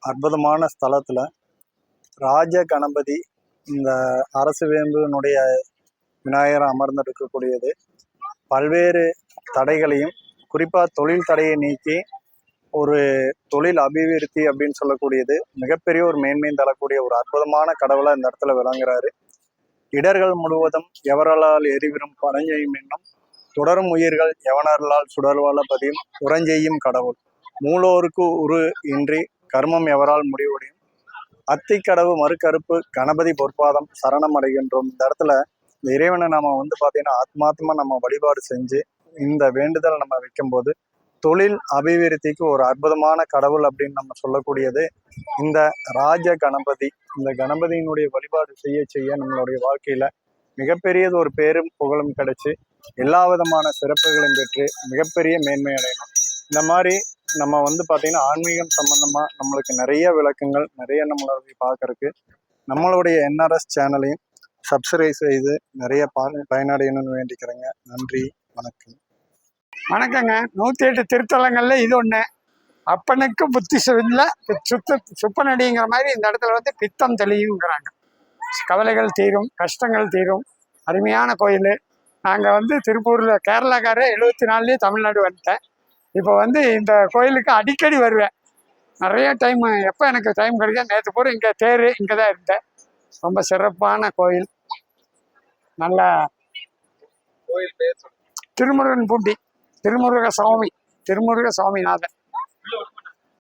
அற்புதமான ஸ்தலத்தில் ராஜ கணபதி இந்த அரசு வேம்புனுடைய விநாயகர் அமர்ந்திருக்கக்கூடியது. பல்வேறு தடைகளையும் குறிப்பாக தொழில் தடையை நீக்கி ஒரு தொழில் அபிவிருத்தி அப்படின்னு சொல்லக்கூடியது மிகப்பெரிய ஒரு மேன்மையும் தரக்கூடிய ஒரு அற்புதமான கடவுளாக இந்த இடத்துல விளங்குறாரு. இடர்கள் முழுவதும் எவரலால் எரிவிரும் பரஞ்செய்யும் என்னும் தொடரும் உயிர்கள் எவனர்களால் சுடர்வாழ பதியும் உறஞ்செய்யும் கடவுள் மூலோருக்கு உரு இன்றி கர்மம் எவரால் முடிவடையும் அத்திக்கடவு மறுக்கருப்பு கணபதி பொற்பாதம் சரணம் அடைகின்றோம். இந்த இடத்துல இந்த இறைவனை நம்ம பார்த்தீங்கன்னா ஆத்மாத்மா நம்ம வழிபாடு செஞ்சு இந்த வேண்டுதல் நம்ம வைக்கும்போது தொழில் அபிவிருத்திக்கு ஒரு அற்புதமான கடவுள் அப்படின்னு நம்ம சொல்லக்கூடியது இந்த ராஜ கணபதி. இந்த கணபதியினுடைய வழிபாடு செய்ய செய்ய நம்மளுடைய வாழ்க்கையில மிகப்பெரியது ஒரு பேரும் புகழும் கிடைச்சி எல்லா விதமான சிறப்புகளையும் பெற்று மிகப்பெரிய மேன்மை அடையணும். இந்த மாதிரி நம்ம பார்த்தீங்கன்னா ஆன்மீகம் சம்பந்தமா நம்மளுக்கு நிறைய விளக்கங்கள் நிறைய நம்மளுடைய பார்க்கறதுக்கு நம்மளுடைய என்ஆர்எஸ் சேனலையும் சப்ஸ்கிரைப் செய்து நிறைய பயனடையணும்னு வேண்டிக்கிறேங்க. நன்றி, வணக்கம். வணக்கங்க. 108 திருத்தலங்கள்ல இது ஒண்ணு. அப்பனுக்கு புத்தி இல்லை சுப்பனடிங்கிற மாதிரி இந்த இடத்துல பித்தம் தெளியுங்கிறாங்க. கவலைகள் தீரும், கஷ்டங்கள் தீரும். அருமையான கோயில். நாங்கள் திருப்பூரில் கேரளாக்காரர் 74 தமிழ்நாடு வந்துட்டேன். இப்போ இந்த கோயிலுக்கு அடிக்கடி வருவேன். நிறைய டைம் எப்போ எனக்கு டைம் கிடைக்கும். நேற்று பூரா இங்கே தேர் இங்கே தான் இருந்தேன். ரொம்ப சிறப்பான கோயில். நல்ல கோயில் பேர் திருமுருகன் பூண்டி, திருமுருக சுவாமிநாதன்.